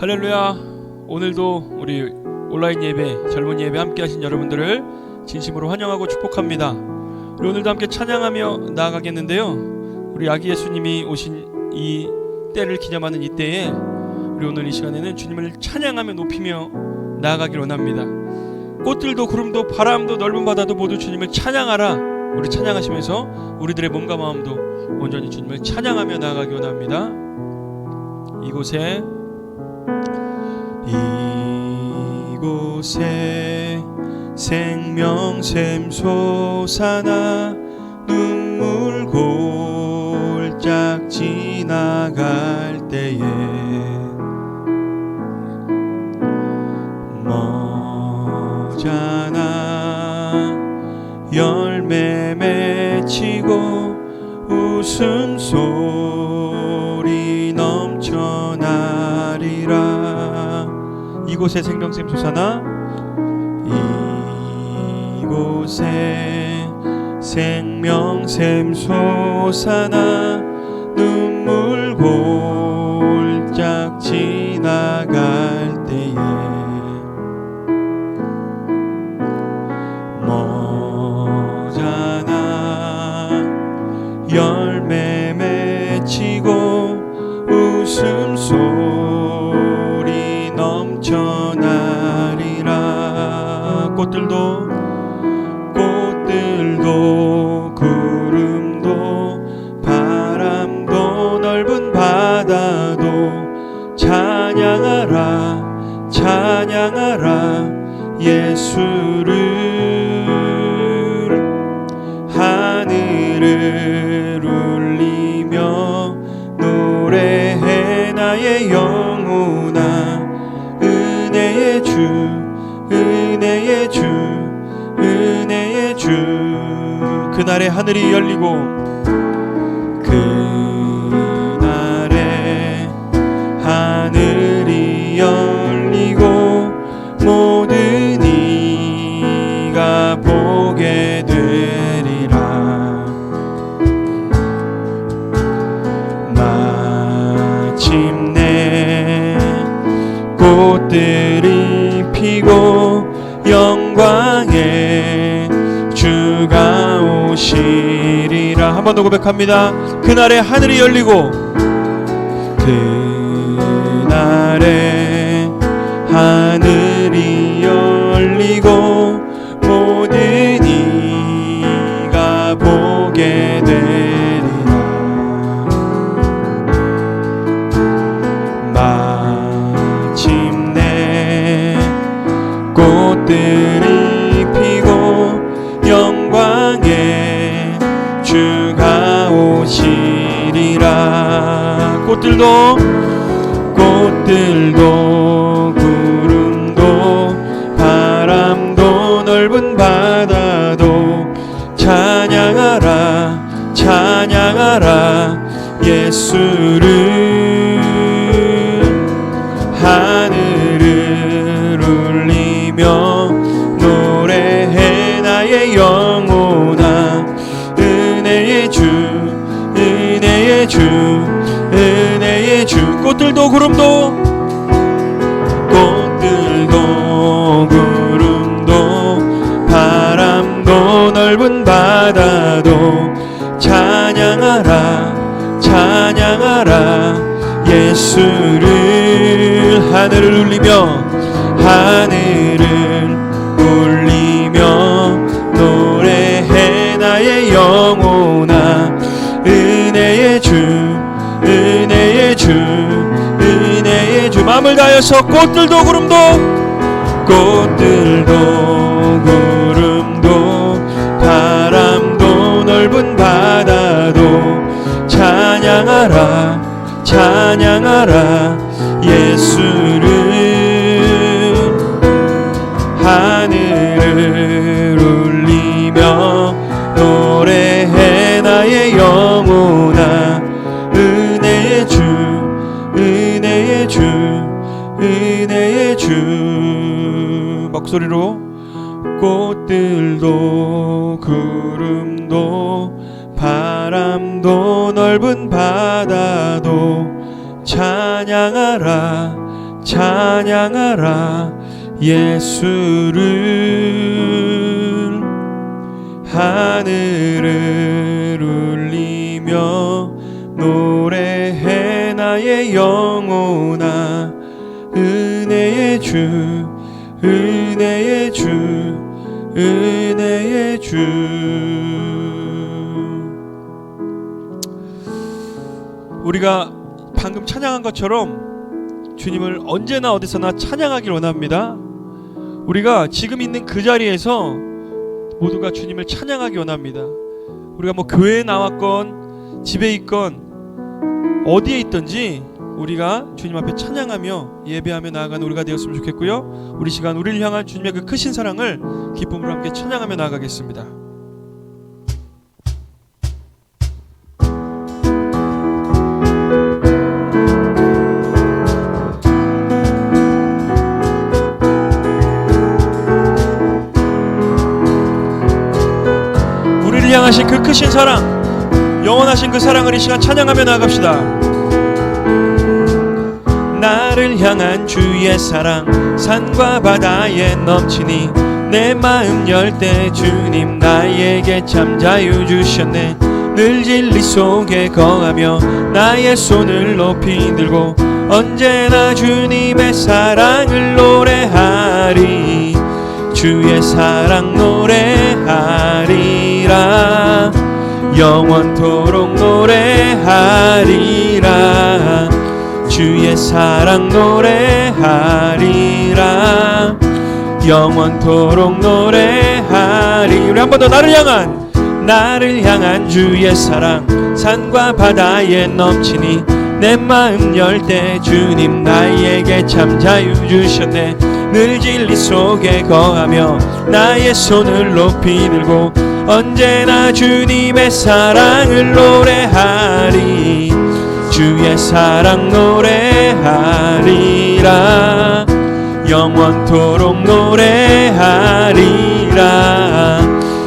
할렐루야. 오늘도 우리 온라인 예배, 젊은 예배 함께 하신 여러분들을 진심으로 환영하고 축복합니다. 우리 오늘도 함께 찬양하며 나아가겠는데요, 우리 아기 예수님이 오신 이 때를 기념하는 이 때에 우리 오늘 이 시간에는 주님을 찬양하며 높이며 나아가길 원합니다. 꽃들도 구름도 바람도 넓은 바다도 모두 주님을 찬양하라. 우리 찬양하시면서 우리들의 몸과 마음도 온전히 주님을 찬양하며 나아가기 원합니다. 이곳에 생명샘 솟아나 눈물 골짝 지나갈 때에 머잖아 열매 맺히고 웃음소리 넘쳐나리라. 이곳에 생명샘 솟아나, 이곳에 생명샘 솟아나 눈물 골짝 지나갈 때에 머잖아 열매 맺히고 웃음소리 넘쳐나리라. 꽃들도 구름도 바람도 넓은 바다도 찬양하라 찬양하라 예수를. 하늘을 울리며 노래해 나의 영혼아. 은혜의 주 은혜의 주 은혜의 주. 그날에 하늘이 열리고 그날에 하늘이 열리고 모든 이가 보게 되리라. 마침내 꽃들이 피고 영광의 주가 오시리라. 한 번 더 고백합니다. 그날에 하늘이 열리고 그날에 하늘이 열리고 모든 이가 보게 되리라. 마침내 꽃들이 피고 영광의 주가 오시리라. 꽃들도 구름도 바람도 넓은 바다도 찬양하라 찬양하라 예수를. 하늘을 울리며 노래해 나의 영혼아. 은혜의 주 은혜의 주 은혜의 주. 꽃들도 구름도 바람도 넓은 바다도 찬양하라 찬양하라 예수를. 하늘을 울리며 노래해 나의 영혼아. 은혜의 주 은혜의 주 은혜의 주. 마음을 다하여서 꽃들도 구름도 바람도 넓은 바다도 찬양하라 찬양하라 예수를. 하늘을 울리며 노래해 나의 영혼아. 은혜의 주 은혜의 주 은혜의 주. 목소리로 꽃들도 구름도 바람도 넓은 바다도 찬양하라 찬양하라 예수를. 하늘을 울리며 노래해 나의 영혼아. 은혜의 주, 은혜의 주, 은혜의 주. 우리가 방금 찬양한 것처럼 주님을 언제나 어디서나 찬양하길 원합니다. 우리가 지금 있는 그 자리에서 모두가 주님을 찬양하기 원합니다. 우리가 뭐 교회에 나왔건 집에 있건 어디에 있든지 우리가 주님 앞에 찬양하며 예배하며 나아가는 우리가 되었으면 좋겠고요. 우리 시간 우리를 향한 주님의 그 크신 사랑을 기쁨으로 함께 찬양하며 나아가겠습니다. 우리를 향하신 그 크신 사랑, 영원하신 그 사랑을 이 시간 찬양하며 나아갑시다. 나를 향한 주의 사랑 산과 바다에 넘치니 내 마음 열 때 주님 나에게 참 자유 주셨네. 늘 진리 속에 거하며 나의 손을 높이 들고 언제나 주님의 사랑을 노래하리. 주의 사랑 노래하리라. 영원토록 노래하리라. 주의 사랑 노래하리라. 영원토록 노래하리. 우리 한 번 더 나를 향한 주의 사랑 산과 바다에 넘치니 내 마음 열 때 주님 나에게 참 자유 주셨네. 늘 진리 속에 거하며 나의 손을 높이 들고 언제나 주님의 사랑을 노래하리. 주의 사랑 노래하리라. 영원토록 노래하리라.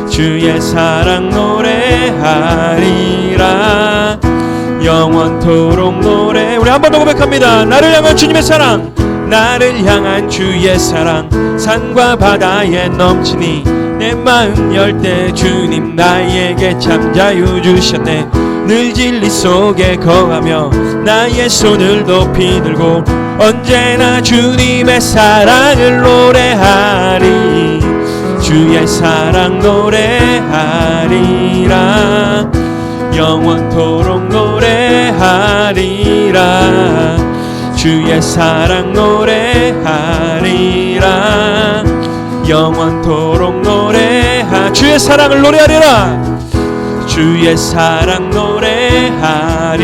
주의 사랑 노래하리라. 영원토록 노래. 우리 한 번 더 고백합니다. 나를 향한 주님의 사랑, 나를 향한 주의 사랑 산과 바다에 넘치니 내 마음 열 때 주님 나에게 참 자유 주셨네. 늘 진리 속에 거하며 나의 손을 높이 들고 언제나 주님의 사랑을 노래하리. 주의 사랑 노래하리라. 영원토록 노래하리라. 주의 사랑 노래하리라. 영원토록 노래하. 주의 사랑을 노래하리라. 주의 사랑 노래하리라.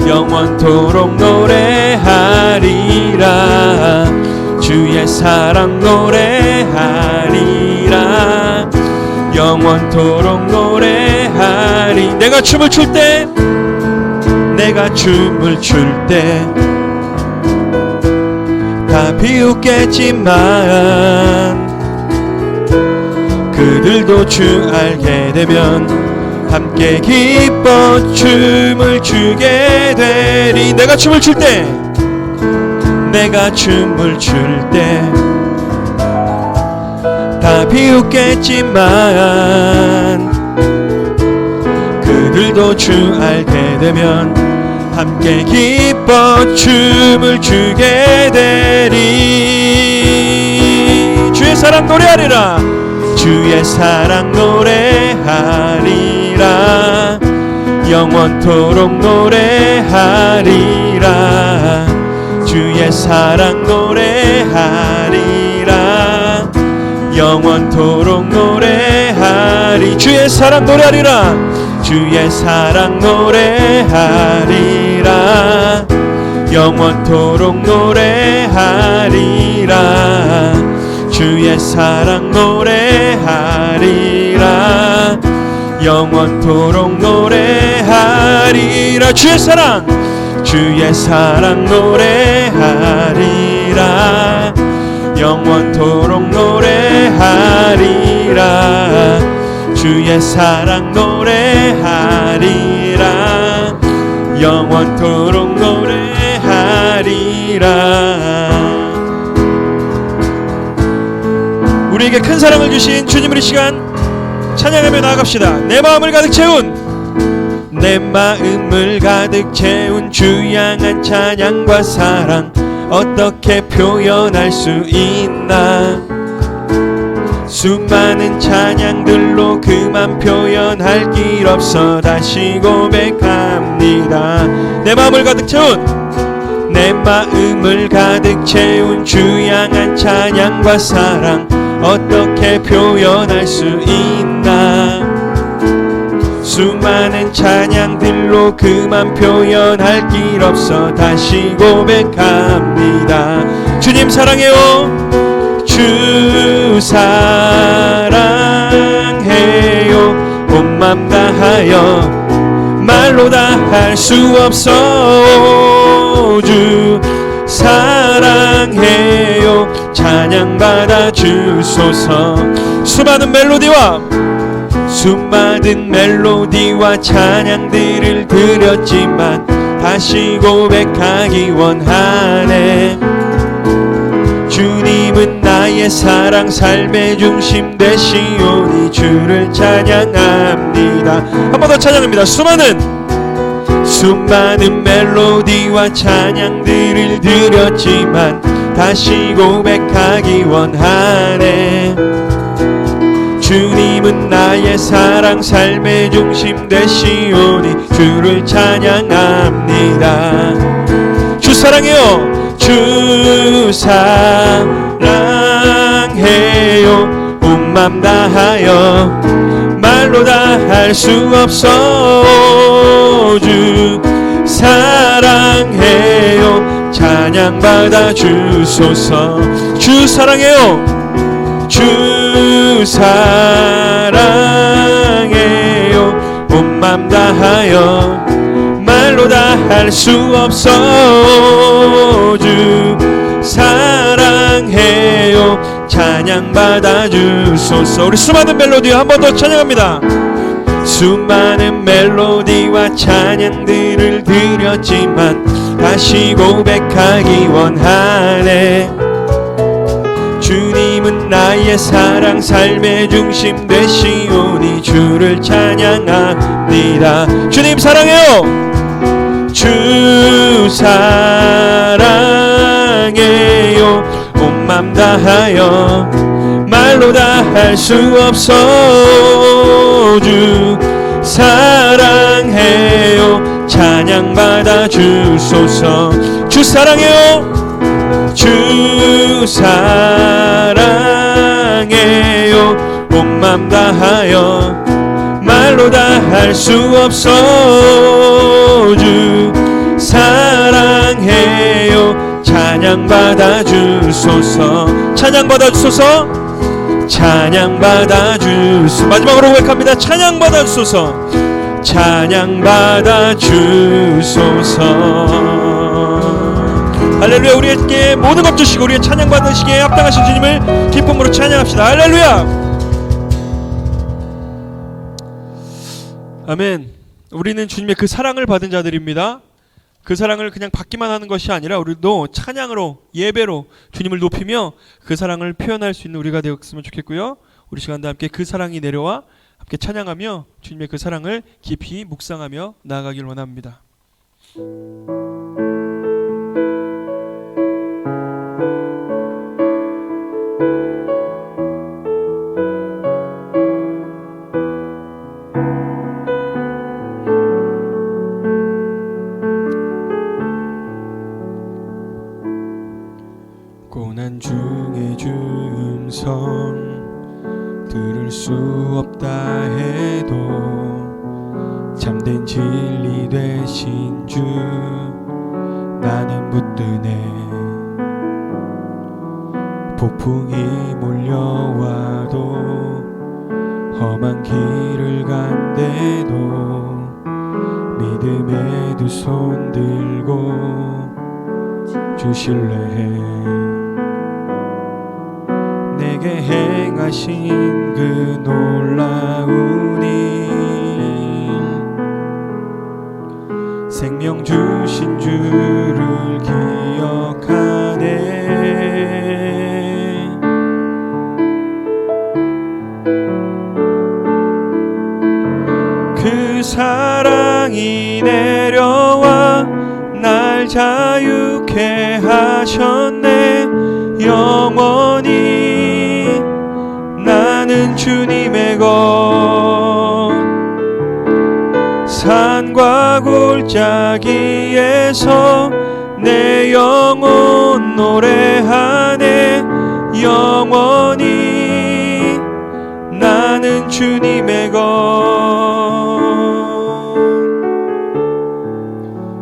영원토록 노래하리라. 주의 사랑 노래하리라. 영원토록 노래하리. 내가 춤을 출 때 다 비웃겠지만 그들도 주 알게 되면 함께 기뻐 춤을 추게 되리. 내가 춤을 출 때 다 비웃겠지만 그들도 주 알게 되면 함께 기뻐 춤을 추게 되리. 주의 사랑 노래하리라. 주의 사랑 노래하리라. 영원토록 노래하리라. 주의 사랑 노래하리라. 영원토록 노래하리. 주의 사랑 노래하리라. 주의 사랑 노래하리라. 영원토록 노래하리라. 주의 사랑 노래하리라. 영원토록 노래하리라. 주의 사랑 노래하리라. 영원토록 노래하리라. 주의 사랑 노래하리라. 영원토록 노래하리라. 우리에게 큰 사랑을 주신 주님을 이 시간 찬양하며 나아갑시다. 내 마음을 가득 채운 주 향한 찬양과 사랑 어떻게 표현할 수 있나. 수많은 찬양들로 그만 표현할 길 없어 다시 고백합니다. 내 마음을 가득 채운 주 향한 찬양과 사랑 어떻게 표현할 수 있나. 수많은 찬양들로 그만 표현할 길 없어 다시 고백합니다. 주님 사랑해요. 주 사랑해요. 온 맘 다하여 말로 다 할 수 없어. 주 사랑해요. 찬양 받아 주소서. 수많은 멜로디와 찬양들을 드렸지만 다시 고백하기 원하네. 주님은 나의 사랑 삶의 중심 되시오니 주를 찬양합니다. 한 번 더 찬양합니다. 수많은 멜로디와 찬양들을 드렸지만 다시 고백하기 원하네. 주님은 나의 사랑 삶의 중심 되시오니 주를 찬양합니다. 주 사랑해요. 주 사랑해요. 온 맘 다하여 말로 다 할 수 없어. 주 사랑해요. 찬양 받아 주소서. 주 사랑해요. 주 사랑해요. 온 맘 다하여 말로 다 할 수 없어. 주 사랑해요. 찬양 받아 주소서. 우리 수많은 멜로디와 한 번 더 찬양합니다. 수많은 멜로디와 찬양들을 드렸지만 다시 고백하기 원하네. 주님은 나의 사랑 삶의 중심 되시오니 주를 찬양합니다. 주님 사랑해요. 주 사랑해요. 온 맘 다하여 말로 다 할 수 없어. 주 사랑해요. 찬양 받아 주소서. 주 사랑해요. 주 사랑해요. 온 맘 다하여 말로 다 할 수 없어. 주 사랑해요. 찬양 받아 주소서. 찬양 받아 주소서. 찬양 받아 주소서. 마지막으로 고백합니다. 찬양 받아 주소서. 찬양 받아 주소서. 할렐루야. 우리에게 모든 것 주시고 우리의 찬양 받으시기에 합당하신 주님을 기쁨으로 찬양합시다. 할렐루야. 아멘. 우리는 주님의 그 사랑을 받은 자들입니다. 그 사랑을 그냥 받기만 하는 것이 아니라 우리도 찬양으로 예배로 주님을 높이며 그 사랑을 표현할 수 있는 우리가 되었으면 좋겠고요. 우리 시간도 함께 그 사랑이 내려와 함께 찬양하며 주님의 그 사랑을 깊이 묵상하며 나아가길 원합니다. 고난 중에 주 음성 들을 수 없다 해도 참된 진리 되신 주 나는 붙드네. 폭풍이 몰려와도 험한 길을 간대도 믿음의 두 손 들고 주 신뢰해. 내게 행하신 그 놀라운 일 생명 주신 주를 기억하네. 그 사랑이 내려와 날 자유케 하셨네. 영원히 나는 주님의 것. 산과 골짜기에서 내 영혼 노래하네. 영원히 나는 주님의 것.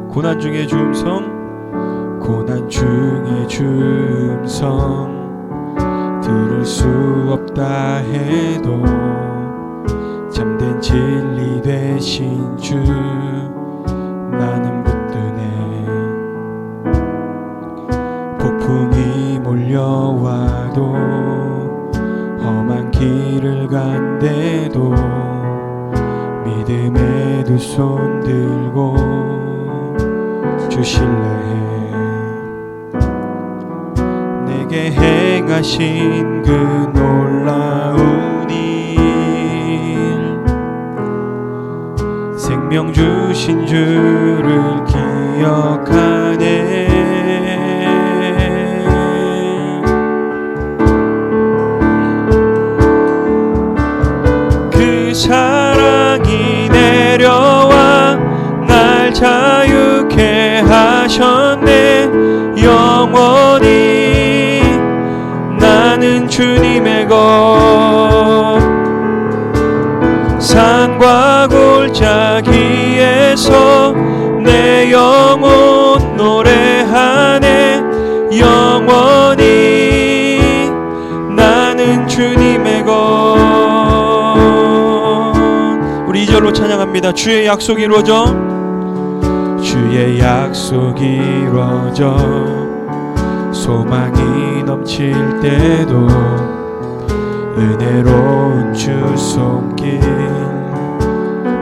고난 중에 주음성, 고난 중에 주음성 들을 수 없다 해도 잠든 진리 되신 주 나는 붙드네. 폭풍이 몰려와도 험한 길을 간대도 믿음의 두 손 들고 주실래. 내게 행하신 그 놀라운 일, 생명 주신 주를 기억하네. 그 사랑이 내려와 날 자유케 하셨네. 영원히 나는 주님의 것. 산과 골짜기에서 내 영혼 노래하네. 영원히 나는 주님의 것. 우리 2절로 찬양합니다. 주의 약속이 이루어져, 주의 약속이 이루어져 소망이 넘칠 때도 은혜로운 주 손길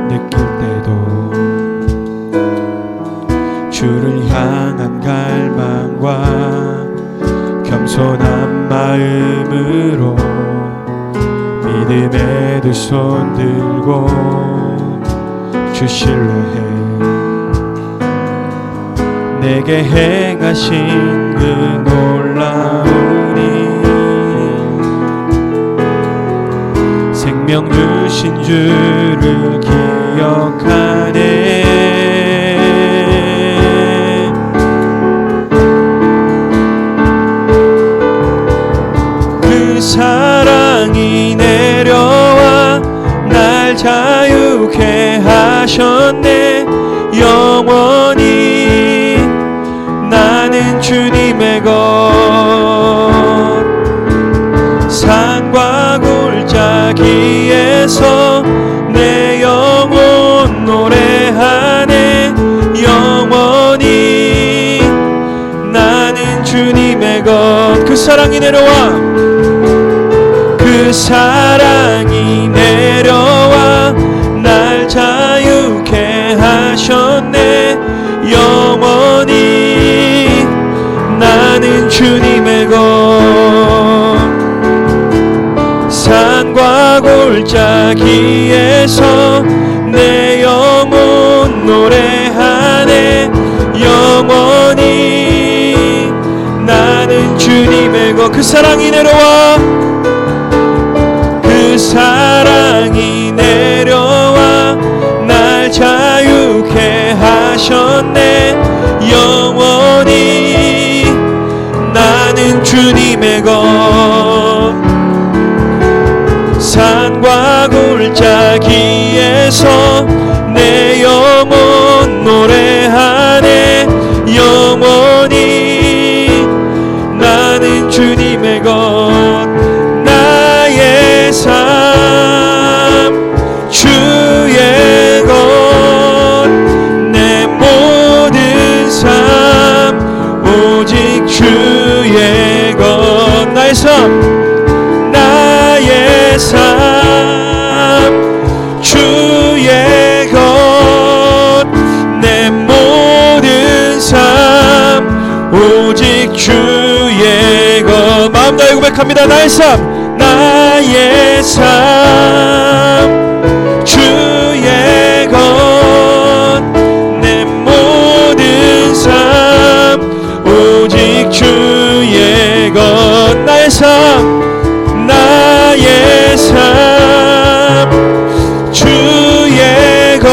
느낄 때도 주를 향한 갈망과 겸손한 마음으로 믿음의 두 손 들고 주실래 해. 내게 행하신 그 놀라운 일, 생명 주신 주를 기억하네. 그 사랑이 내려와 날 자유케 하셨네. 영원히 나는 주님의 것. 산과 골짜기에서 내 영혼 노래하네. 영원히 나는 주님의 것. 그 사랑이 내려와, 그 사랑이 내려와 날 자유케 하셨네. 영원히 나는 주님의 것. 산과 골짜기에서 내 영혼 노래하네. 영원히 나는 주님의 것. 그 사랑이 내려와, 그 사랑이 내려와 날 자유케 하셨네. 영원히 나는 주님의 것. 산과 골짜기에서 내 영혼 노래하네. 영원히 나는 주님의 것. 나의 삶 주의 것, 내 모든 삶 오직 주의 것. 나의 삶, 나의 삶 주의 오직 주의 것. 마음 다해 고백합니다. 나의 삶, 나의 삶, 주의 것. 내 모든 삶, 오직 주의 것. 나의 삶, 나의 삶, 주의 것.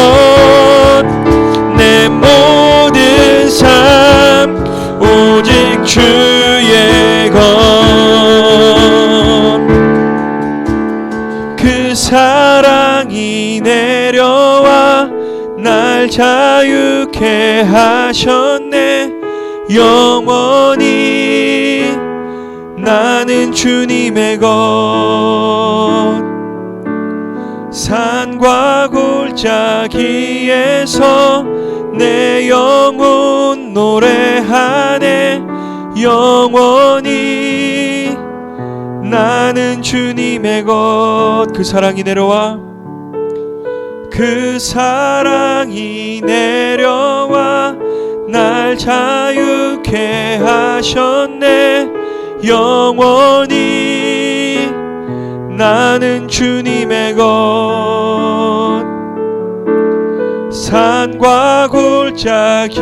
내 모든 삶, 오직 주의 것. 그 사랑이 내려와 날 자유케 하셨네. 영원히 나는 주님의 것. 산과 골짜기에서 내 영혼 노래하네. 영원히 나는 주님의 것. 그 사랑이 내려와, 그 사랑이 내려와 날 자유케 하셨네. 영원히 나는 주님의 것. 산과 골짜기에서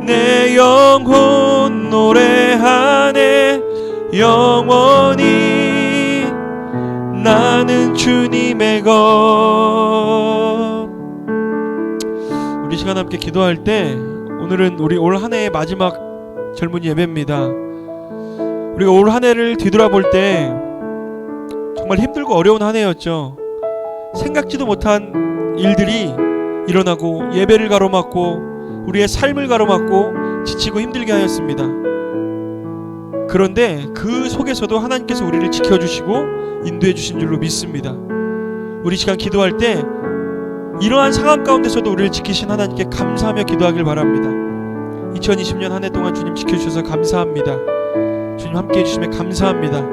내 영혼 노래하네. 영원히 나는 주님의 것. 우리 시간 함께 기도할 때, 오늘은 우리 올 한 해의 마지막 젊은 예배입니다. 우리가 올 한 해를 뒤돌아볼 때 정말 힘들고 어려운 한 해였죠. 생각지도 못한 일들이 일어나고 예배를 가로막고 우리의 삶을 가로막고 지치고 힘들게 하였습니다. 그런데 그 속에서도 하나님께서 우리를 지켜주시고 인도해 주신 줄로 믿습니다. 우리 시간 기도할 때 이러한 상황 가운데서도 우리를 지키신 하나님께 감사하며 기도하길 바랍니다. 2020년 한 해 동안 주님 지켜주셔서 감사합니다. 주님 함께 해주시면 감사합니다.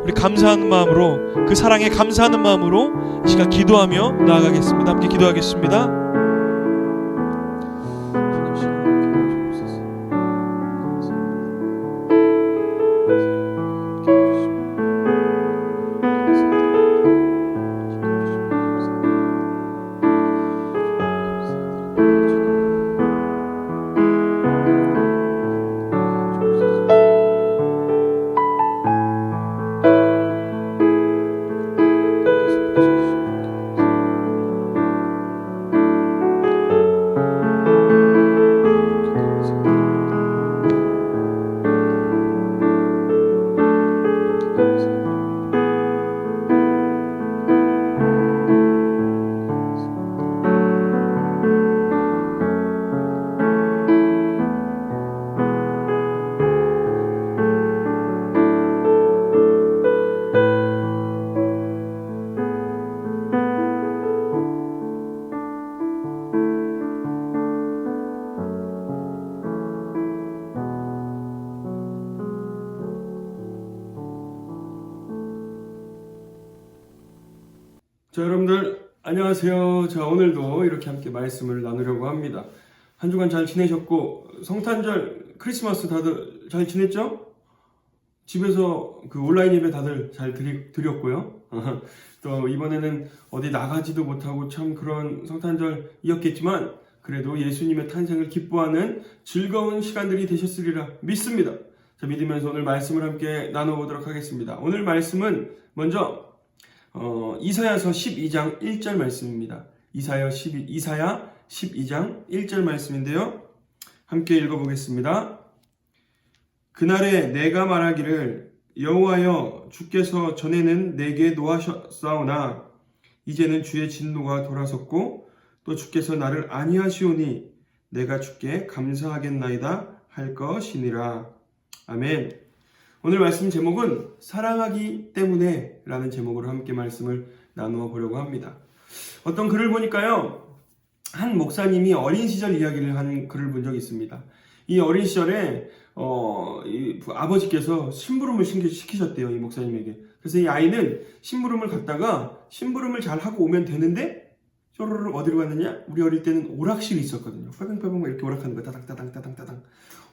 우리 감사하는 마음으로, 그 사랑에 감사하는 마음으로 이 시간 기도하며 나아가겠습니다. 함께 기도하겠습니다. 자, 여러분들 안녕하세요. 자, 오늘도 이렇게 함께 말씀을 나누려고 합니다. 한 주간 잘 지내셨고, 성탄절, 크리스마스 다들 잘 지냈죠? 집에서 그 온라인 예배 다들 잘 드렸고요. 또 이번에는 어디 나가지도 못하고 참 그런 성탄절이었겠지만 그래도 예수님의 탄생을 기뻐하는 즐거운 시간들이 되셨으리라 믿습니다. 자, 믿으면서 오늘 말씀을 함께 나눠보도록 하겠습니다. 오늘 말씀은 먼저 이사야서 12장 1절 말씀입니다. 이사야 12장 1절 말씀인데요. 함께 읽어보겠습니다. 그날에 내가 말하기를 여호와여 주께서 전에는 내게 노하셨사오나 이제는 주의 진노가 돌아섰고 또 주께서 나를 아니하시오니 내가 주께 감사하겠나이다 할 것이니라. 아멘. 오늘 말씀 제목은 사랑하기 때문에 라는 제목으로 함께 말씀을 나누어 보려고 합니다. 어떤 글을 보니까요, 한 목사님이 어린 시절 이야기를 한 글을 본 적이 있습니다. 이 어린 시절에 이 아버지께서 심부름을 시키셨대요, 이 목사님에게. 그래서 이 아이는 심부름을 갔다가 심부름을 잘 하고 오면 되는데 쪼르르 어디로 갔느냐? 우리 어릴 때는 오락실이 있었거든요. 빠방빠방 이렇게 오락하는 거 따당따당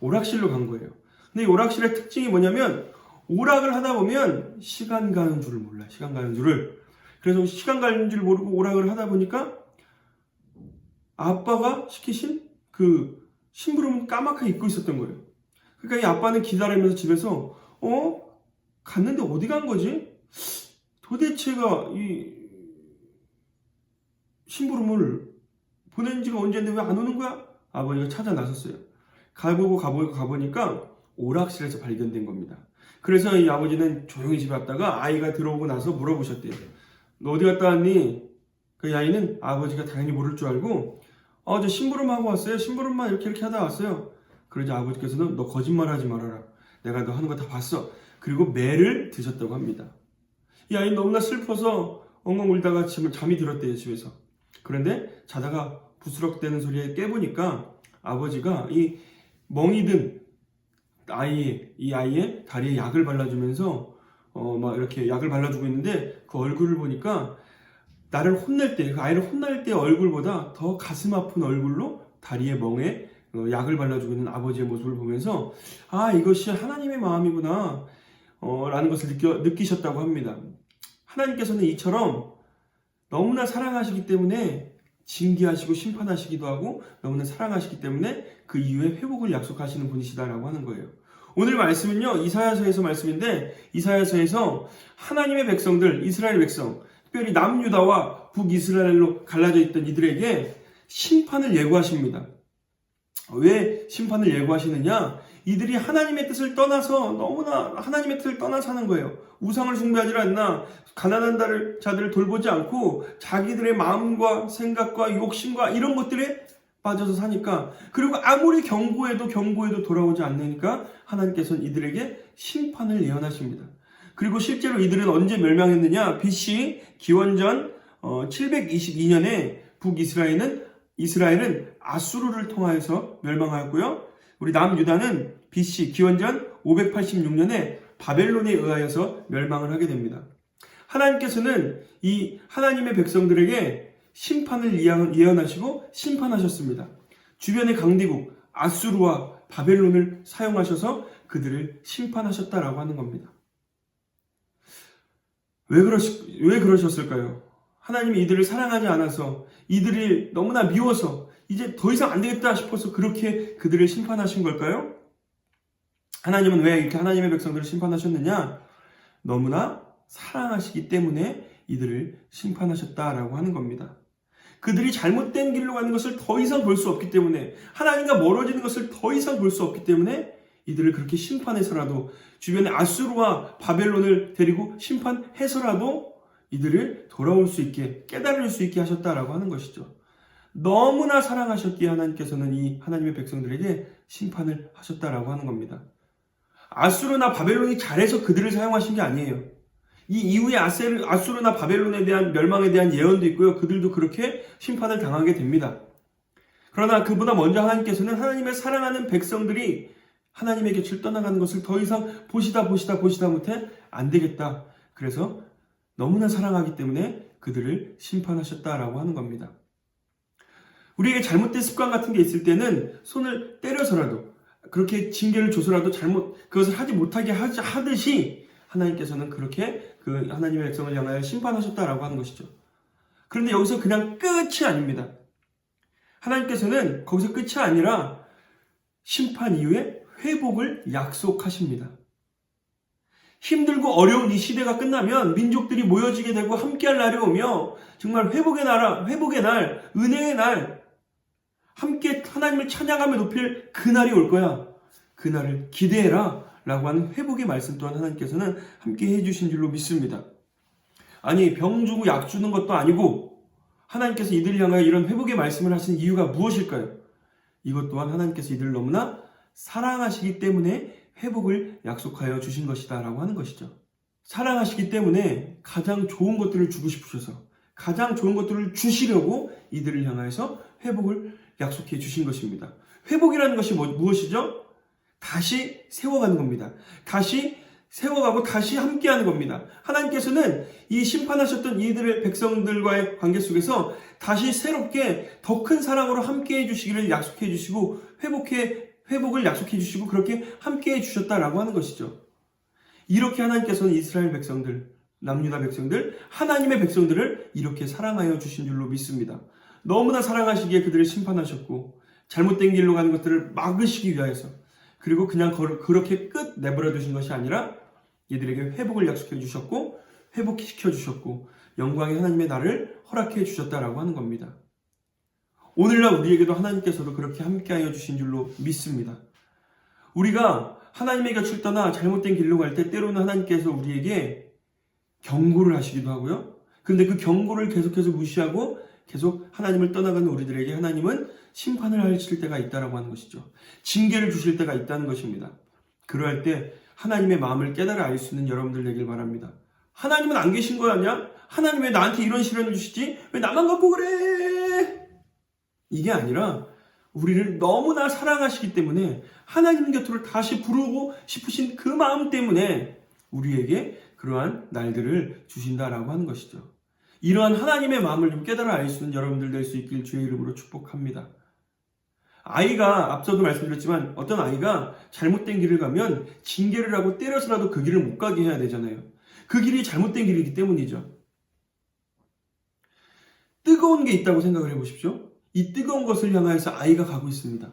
오락실로 간 거예요. 근데 이 오락실의 특징이 뭐냐면 오락을 하다 보면 시간 가는 줄을 몰라. 시간 가는 줄을. 그래서 시간 가는 줄 모르고 오락을 하다 보니까 아빠가 시키신 그 심부름은 까맣게 잊고 있었던 거예요. 그러니까 이 아빠는 기다리면서 집에서 갔는데 어디 간 거지? 도대체가 이 심부름을 보낸 지가 언제인데 왜 안 오는 거야? 아버지가 찾아 나섰어요. 가보니까 오락실에서 발견된 겁니다. 그래서 이 아버지는 조용히 집에 왔다가 아이가 들어오고 나서 물어보셨대요. 너 어디 갔다 왔니? 그 아이는 아버지가 당연히 모를 줄 알고 저 심부름하고 왔어요. 심부름만 이렇게 하다 왔어요. 그러자 아버지께서는 너 거짓말하지 말아라. 내가 너 하는 거 다 봤어. 그리고 매를 드셨다고 합니다. 이 아이는 너무나 슬퍼서 엉엉 울다가 잠이 들었대요. 집에서. 그런데 자다가 부스럭대는 소리에 깨보니까 아버지가 이 멍이 든 이 아이의 다리에 약을 발라주면서 막 이렇게 약을 발라주고 있는데 그 얼굴을 보니까 나를 혼낼 때, 그 아이를 혼날 때 얼굴보다 더 가슴 아픈 얼굴로 다리에 멍에 약을 발라주고 있는 아버지의 모습을 보면서 이것이 하나님의 마음이구나 라는 것을 느끼셨다고 합니다. 하나님께서는 이처럼 너무나 사랑하시기 때문에 징계하시고 심판하시기도 하고 너무나 사랑하시기 때문에 그 이후에 회복을 약속하시는 분이시다라고 하는 거예요. 오늘 말씀은요, 이사야서에서 말씀인데 이사야서에서 하나님의 백성들, 이스라엘 백성, 특별히 남유다와 북이스라엘로 갈라져 있던 이들에게 심판을 예고하십니다. 왜 심판을 예고하시느냐? 이들이 하나님의 뜻을 떠나서 너무나 하나님의 뜻을 떠나 사는 거예요. 우상을 숭배하지 않나, 가난한 자들을 돌보지 않고 자기들의 마음과 생각과 욕심과 이런 것들에 빠져서 사니까, 그리고 아무리 경고해도 돌아오지 않으니까 하나님께서는 이들에게 심판을 예언하십니다. 그리고 실제로 이들은 언제 멸망했느냐? BC 기원전 722년에 이스라엘은 아수르를 통하여서 멸망하였고요. 우리 남유다는 BC 기원전 586년에 바벨론에 의하여서 멸망을 하게 됩니다. 하나님께서는 이 하나님의 백성들에게 심판을 예언하시고 심판하셨습니다. 주변의 강대국 아수르와 바벨론을 사용하셔서 그들을 심판하셨다라고 하는 겁니다. 왜 그러셨을까요? 하나님이 이들을 사랑하지 않아서, 이들이 너무나 미워서 이제 더 이상 안 되겠다 싶어서 그렇게 그들을 심판하신 걸까요? 하나님은 왜 이렇게 하나님의 백성들을 심판하셨느냐? 너무나 사랑하시기 때문에 이들을 심판하셨다라고 하는 겁니다. 그들이 잘못된 길로 가는 것을 더 이상 볼 수 없기 때문에, 하나님과 멀어지는 것을 더 이상 볼 수 없기 때문에 이들을 그렇게 심판해서라도, 주변에 아수르와 바벨론을 데리고 심판해서라도 이들을 돌아올 수 있게, 깨달을 수 있게 하셨다라고 하는 것이죠. 너무나 사랑하셨기에 하나님께서는 이 하나님의 백성들에게 심판을 하셨다라고 하는 겁니다. 아수르나 바벨론이 잘해서 그들을 사용하신 게 아니에요. 이 이후에 아수르나 바벨론에 대한 멸망에 대한 예언도 있고요. 그들도 그렇게 심판을 당하게 됩니다. 그러나 그보다 먼저 하나님께서는 하나님의 사랑하는 백성들이 하나님의 곁을 떠나가는 것을 더 이상 보시다 못해 안 되겠다. 그래서 너무나 사랑하기 때문에 그들을 심판하셨다라고 하는 겁니다. 우리에게 잘못된 습관 같은 게 있을 때는 손을 때려서라도, 그렇게 징계를 줘서라도 그것을 하지 못하게 하듯이 하나님께서는 그렇게 그 하나님의 백성을 향하여 심판하셨다라고 하는 것이죠. 그런데 여기서 그냥 끝이 아닙니다. 하나님께서는 거기서 끝이 아니라 심판 이후에 회복을 약속하십니다. 힘들고 어려운 이 시대가 끝나면 민족들이 모여지게 되고 함께할 날이 오며 정말 회복의 날, 은혜의 날, 함께 하나님을 찬양하며 높일 그날이 올 거야. 그날을 기대해라 라고 하는 회복의 말씀 또한 하나님께서는 함께 해주신 줄로 믿습니다. 아니, 병 주고 약 주는 것도 아니고 하나님께서 이들을 향하여 이런 회복의 말씀을 하신 이유가 무엇일까요? 이것 또한 하나님께서 이들을 너무나 사랑하시기 때문에 회복을 약속하여 주신 것이다 라고 하는 것이죠. 사랑하시기 때문에 가장 좋은 것들을 주고 싶으셔서, 가장 좋은 것들을 주시려고 이들을 향하여서 회복을 약속해 주신 것입니다. 회복이라는 것이 무엇이죠? 다시 세워가는 겁니다. 다시 세워가고 다시 함께하는 겁니다. 하나님께서는 이 심판하셨던 이들의 백성들과의 관계 속에서 다시 새롭게 더 큰 사랑으로 함께 해주시기를 약속해 주시고 회복을 약속해 주시고 그렇게 함께 해주셨다라고 하는 것이죠. 이렇게 하나님께서는 이스라엘 백성들, 남유다 백성들, 하나님의 백성들을 이렇게 사랑하여 주신 줄로 믿습니다. 너무나 사랑하시기에 그들을 심판하셨고 잘못된 길로 가는 것들을 막으시기 위하여서, 그리고 그냥 그렇게 끝 내버려 두신 것이 아니라 이들에게 회복을 약속해 주셨고 회복시켜 주셨고 영광의 하나님의 날을 허락해 주셨다라고 하는 겁니다. 오늘날 우리에게도 하나님께서도 그렇게 함께하여 주신 줄로 믿습니다. 우리가 하나님의 곁을 떠나 잘못된 길로 갈 때 때로는 하나님께서 우리에게 경고를 하시기도 하고요. 근데 그 경고를 계속해서 무시하고 계속 하나님을 떠나가는 우리들에게 하나님은 심판을 하실 때가 있다라고 하는 것이죠. 징계를 주실 때가 있다는 것입니다. 그러할 때 하나님의 마음을 깨달아 알 수 있는 여러분들 되길 바랍니다. 하나님은 안 계신 거 아니야? 하나님 왜 나한테 이런 시련을 주시지? 왜 나만 갖고 그래? 이게 아니라 우리를 너무나 사랑하시기 때문에 하나님 곁으로 다시 부르고 싶으신 그 마음 때문에 우리에게 그러한 날들을 주신다라고 하는 것이죠. 이러한 하나님의 마음을 좀 깨달아 알 수 있는 여러분들 될 수 있길 주의 이름으로 축복합니다. 아이가, 앞서도 말씀드렸지만 어떤 아이가 잘못된 길을 가면 징계를 하고 때려서라도 그 길을 못 가게 해야 되잖아요. 그 길이 잘못된 길이기 때문이죠. 뜨거운 게 있다고 생각을 해보십시오. 이 뜨거운 것을 향하여서 아이가 가고 있습니다.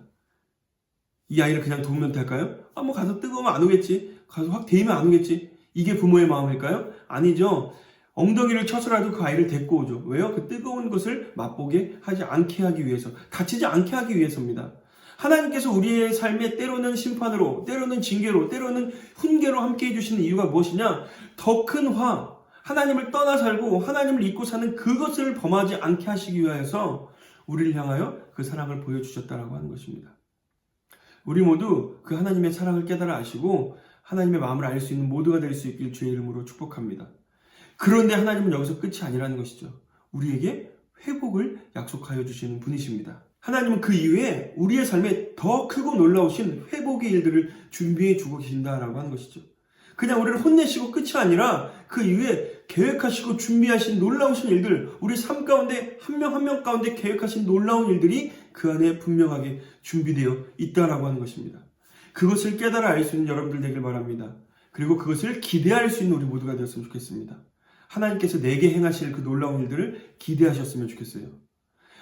이 아이를 그냥 두면 될까요? 뭐 가서 뜨거우면 안 오겠지. 가서 확 데이면 안 오겠지. 이게 부모의 마음일까요? 아니죠. 엉덩이를 쳐서라도 그 아이를 데리고 오죠. 왜요? 그 뜨거운 것을 맛보게 하지 않게 하기 위해서, 다치지 않게 하기 위해서입니다. 하나님께서 우리의 삶에 때로는 심판으로, 때로는 징계로, 때로는 훈계로 함께 해주시는 이유가 무엇이냐? 더 큰 하나님을 떠나 살고 하나님을 잊고 사는 그것을 범하지 않게 하시기 위하여서 우리를 향하여 그 사랑을 보여주셨다라고 하는 것입니다. 우리 모두 그 하나님의 사랑을 깨달아 아시고 하나님의 마음을 알 수 있는 모두가 될 수 있길 주의 이름으로 축복합니다. 그런데 하나님은 여기서 끝이 아니라는 것이죠. 우리에게 회복을 약속하여 주시는 분이십니다. 하나님은 그 이후에 우리의 삶에 더 크고 놀라우신 회복의 일들을 준비해 주고 계신다라고 하는 것이죠. 그냥 우리를 혼내시고 끝이 아니라 그 이후에 계획하시고 준비하신 놀라우신 일들, 우리 삶 가운데 한 명 한 명 가운데 계획하신 놀라운 일들이 그 안에 분명하게 준비되어 있다라고 하는 것입니다. 그것을 깨달아 알 수 있는 여러분들 되길 바랍니다. 그리고 그것을 기대할 수 있는 우리 모두가 되었으면 좋겠습니다. 하나님께서 내게 행하실 그 놀라운 일들을 기대하셨으면 좋겠어요.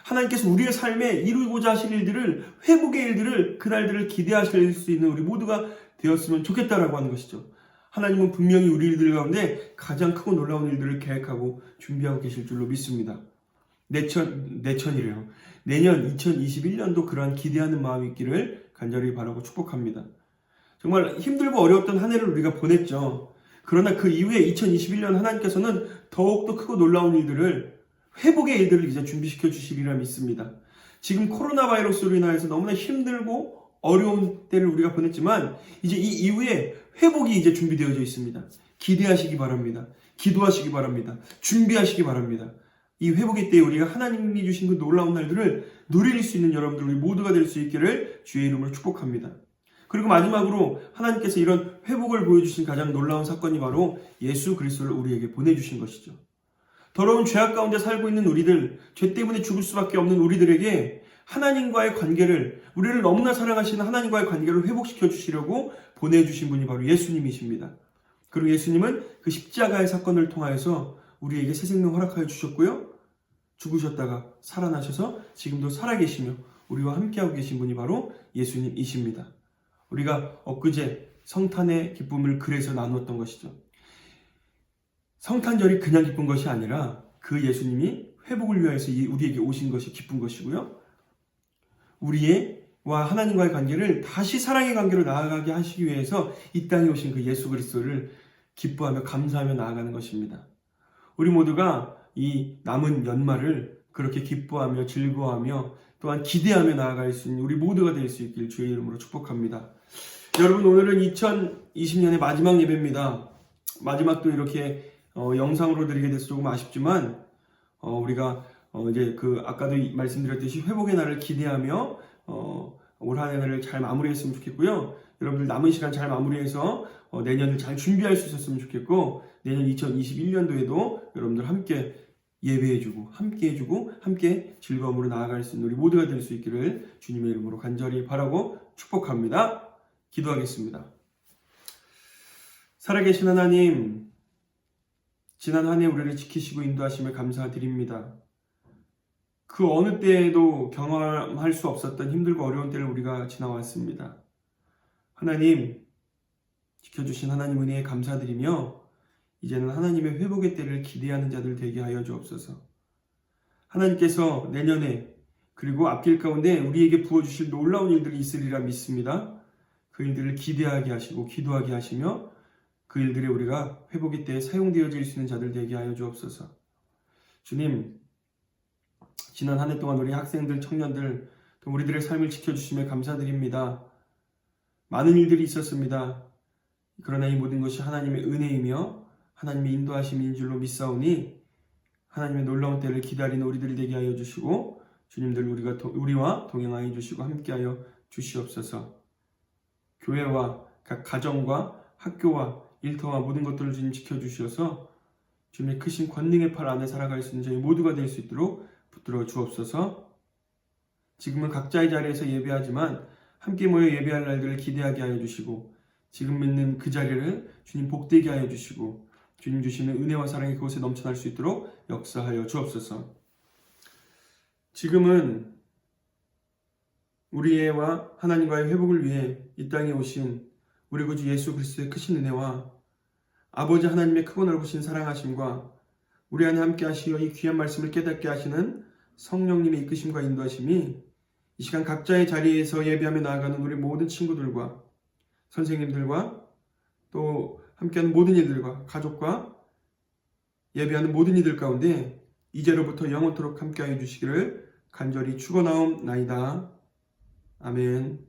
하나님께서 우리의 삶에 이루고자 하실 일들을, 회복의 일들을, 그날들을 기대하실 수 있는 우리 모두가 되었으면 좋겠다라고 하는 것이죠. 하나님은 분명히 우리들 가운데 가장 크고 놀라운 일들을 계획하고 준비하고 계실 줄로 믿습니다. 내년 2021년도 그러한 기대하는 마음이 있기를 간절히 바라고 축복합니다. 정말 힘들고 어려웠던 한 해를 우리가 보냈죠. 그러나 그 이후에 2021년 하나님께서는 더욱더 크고 놀라운 일들을, 회복의 일들을 이제 준비시켜 주시리라 믿습니다. 지금 코로나 바이러스로 인하여서 너무나 힘들고 어려운 때를 우리가 보냈지만 이제 이 이후에 회복이 이제 준비되어져 있습니다. 기대하시기 바랍니다. 기도하시기 바랍니다. 준비하시기 바랍니다. 이 회복의 때에 우리가 하나님이 주신 그 놀라운 날들을 누릴 수 있는 여러분들 우리 모두가 될 수 있기를 주의 이름으로 축복합니다. 그리고 마지막으로 하나님께서 이런 회복을 보여주신 가장 놀라운 사건이 바로 예수 그리스도를 우리에게 보내주신 것이죠. 더러운 죄악 가운데 살고 있는 우리들, 죄 때문에 죽을 수밖에 없는 우리들에게 하나님과의 관계를, 우리를 너무나 사랑하시는 하나님과의 관계를 회복시켜 주시려고 보내주신 분이 바로 예수님이십니다. 그리고 예수님은 그 십자가의 사건을 통하여서 우리에게 새 생명 허락하여 주셨고요. 죽으셨다가 살아나셔서 지금도 살아계시며 우리와 함께하고 계신 분이 바로 예수님이십니다. 우리가 엊그제 성탄의 기쁨을 그래서 나누었던 것이죠. 성탄절이 그냥 기쁜 것이 아니라 그 예수님이 회복을 위하여서 우리에게 오신 것이 기쁜 것이고요. 우리와 하나님과의 관계를 다시 사랑의 관계로 나아가게 하시기 위해서 이 땅에 오신 그 예수 그리스도를 기뻐하며 감사하며 나아가는 것입니다. 우리 모두가 이 남은 연말을 그렇게 기뻐하며 즐거워하며 또한 기대하며 나아갈 수 있는 우리 모두가 될 수 있길 주의 이름으로 축복합니다. 여러분, 오늘은 2020년의 마지막 예배입니다. 마지막도 이렇게 영상으로 드리게 돼서 조금 아쉽지만 우리가 이제 아까도 말씀드렸듯이 회복의 날을 기대하며 올 한 해를 잘 마무리했으면 좋겠고요. 여러분들 남은 시간 잘 마무리해서 내년을 잘 준비할 수 있었으면 좋겠고, 내년 2021년도에도 여러분들 함께 예배해주고 함께 해주고 함께 즐거움으로 나아갈 수 있는 우리 모두가 될 수 있기를 주님의 이름으로 간절히 바라고 축복합니다. 기도하겠습니다. 살아계신 하나님, 지난 한 해 우리를 지키시고 인도하심에 감사드립니다. 그 어느 때에도 경험할 수 없었던 힘들고 어려운 때를 우리가 지나왔습니다. 하나님, 지켜주신 하나님 은혜에 감사드리며 이제는 하나님의 회복의 때를 기대하는 자들 되게 하여 주옵소서. 하나님께서 내년에 그리고 앞길 가운데 우리에게 부어주실 놀라운 일들이 있으리라 믿습니다. 그 일들을 기대하게 하시고 기도하게 하시며 그 일들에 우리가 회복의 때에 사용되어질 수 있는 자들 되게 하여 주옵소서. 주님, 지난 한 해 동안 우리 학생들, 청년들, 또 우리들의 삶을 지켜주심에 감사드립니다. 많은 일들이 있었습니다. 그러나 이 모든 것이 하나님의 은혜이며 하나님의 인도하심인 줄로 믿사오니 하나님의 놀라운 때를 기다리는 우리들이 되게 하여 주시고 주님들 우리와 동행하여 주시고 함께하여 주시옵소서. 교회와 각 가정과 학교와 일터와 모든 것들을 주님 지켜주셔서 주님의 크신 권능의 팔 안에 살아갈 수 있는 저희 모두가 될 수 있도록 붙들어 주옵소서. 지금은 각자의 자리에서 예배하지만 함께 모여 예배할 날들을 기대하게 하여 주시고 지금 있는 그 자리를 주님 복되게 하여 주시고 주님 주시는 은혜와 사랑이 그곳에 넘쳐날 수 있도록 역사하여 주옵소서. 지금은 우리와 하나님과의 회복을 위해 이 땅에 오신 우리 구주 예수 그리스도의 크신 은혜와 아버지 하나님의 크고 넓으신 사랑하심과 우리 안에 함께 하시어 이 귀한 말씀을 깨닫게 하시는 성령님의 이끄심과 인도하심이 이 시간 각자의 자리에서 예배하며 나아가는 우리 모든 친구들과 선생님들과 또 함께하는 모든 이들과 가족과 예배하는 모든 이들 가운데 이제로부터 영원토록 함께하여 주시기를 간절히 축원하옵나이다. 아멘.